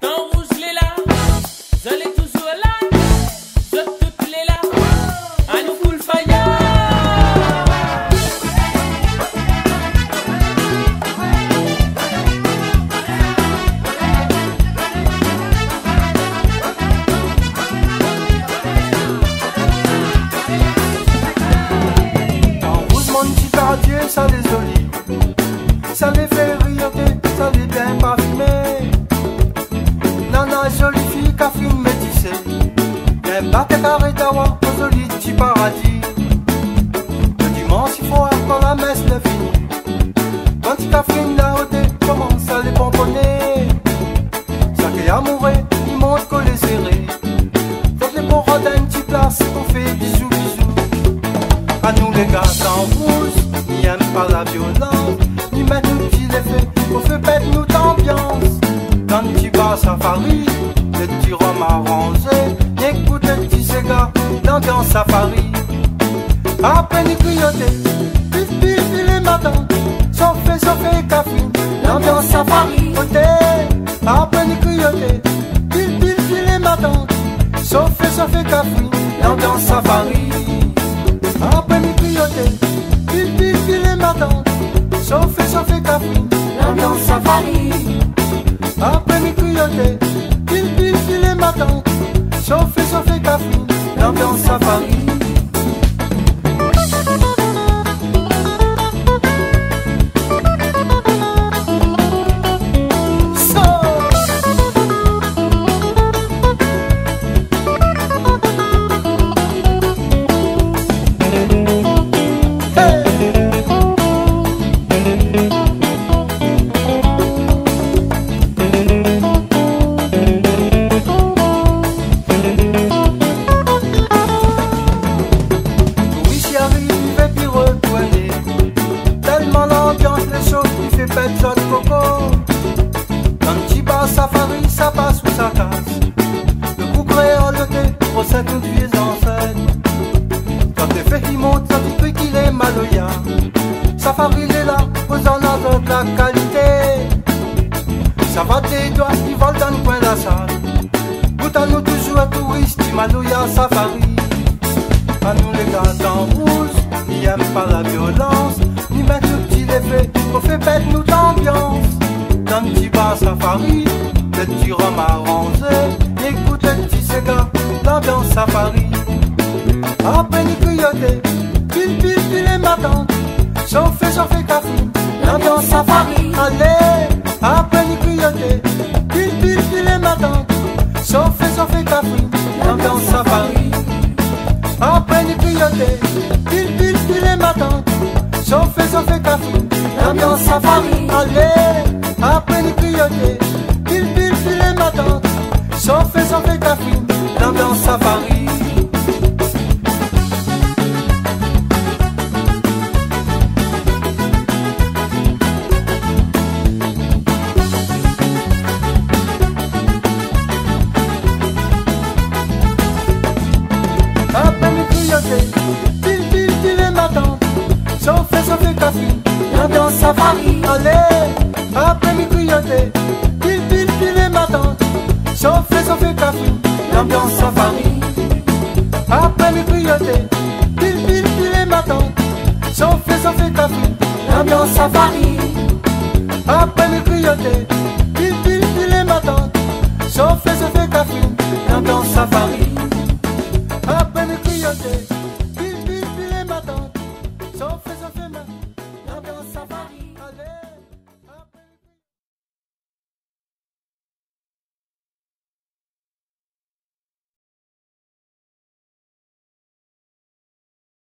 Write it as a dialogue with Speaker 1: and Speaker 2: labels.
Speaker 1: Dans rouge les là, je l'ai toujours là, je toutes les là, à nous cool fire.
Speaker 2: En rouge mon petit quartier, ça les joli, ça les fait rire, ça les bien parfumé. Nana jolie fille, cafine métissée, un bac carré d'awa, un joli petit paradis. Le dimanche il faut quand la messe le finit, quand il cafine la haute commence à les pomponner. Ça qui est amoureux, il monte collé serré, faut que les pauvres d'un petit place, on fait bisous bisous. À nous les gars en rouge, ils aiment pas la violence, ni mettre nous petits effets, on fait bête nous d'ambiance. Dans le petit bar safari, le petit rhum arrangé, écoute le petit cigare, l'ambiance safari. Après les griotés, pif pif les matins, sauf café, l'ambiance safari. Côté, après les griotés, pif pif les matins, sauf café, l'ambiance safari. Après mes griotés, pif pif les matins, sauf café, l'ambiance safari. Après mes griotés, pif pif les matins, sauf café, l'ambiance safari. Dans le petit bar safari, ça passe ou ça casse. Le coup créole, le thé, recette toutes vieux ancêtres. Quand les faits qui montent, ça dit truc il est maloya. Safari il est là, posant avec la qualité. Ça va tes doigts, ils volent dans le coin de la salle. Goûte à nous toujours un touriste, maloya safari. À nous les gars en rouge, ils aiment pas la violence, ni mettre le petit effet, on fait bête nous d'ambiance. Dans le petit bar safari, le petit rhum arrangé, écoute le petit cigare, l'ambiance safari. Après les griotés, pile pile les matins, chauffer café, l'ambiance safari. Allez, après les griotés, pile pile les matins, chauffer café, l'ambiance safari. Après les griotés, pile pile les matins, chauffer café, l'ambiance safari. Allez, après les griotés, pile pile les matins, chauffer café, l'ambiance safari. Après les griotés, pile les matins, chauffer café, l'ambiance safari. Allez, après mes griotés, pile les matins, chauffer café, l'ambiance safari. Après mes griotés, pile les matins, chauffer café, l'ambiance safari. Après mes griotés, pile les matins, chauffer café, l'ambiance safari.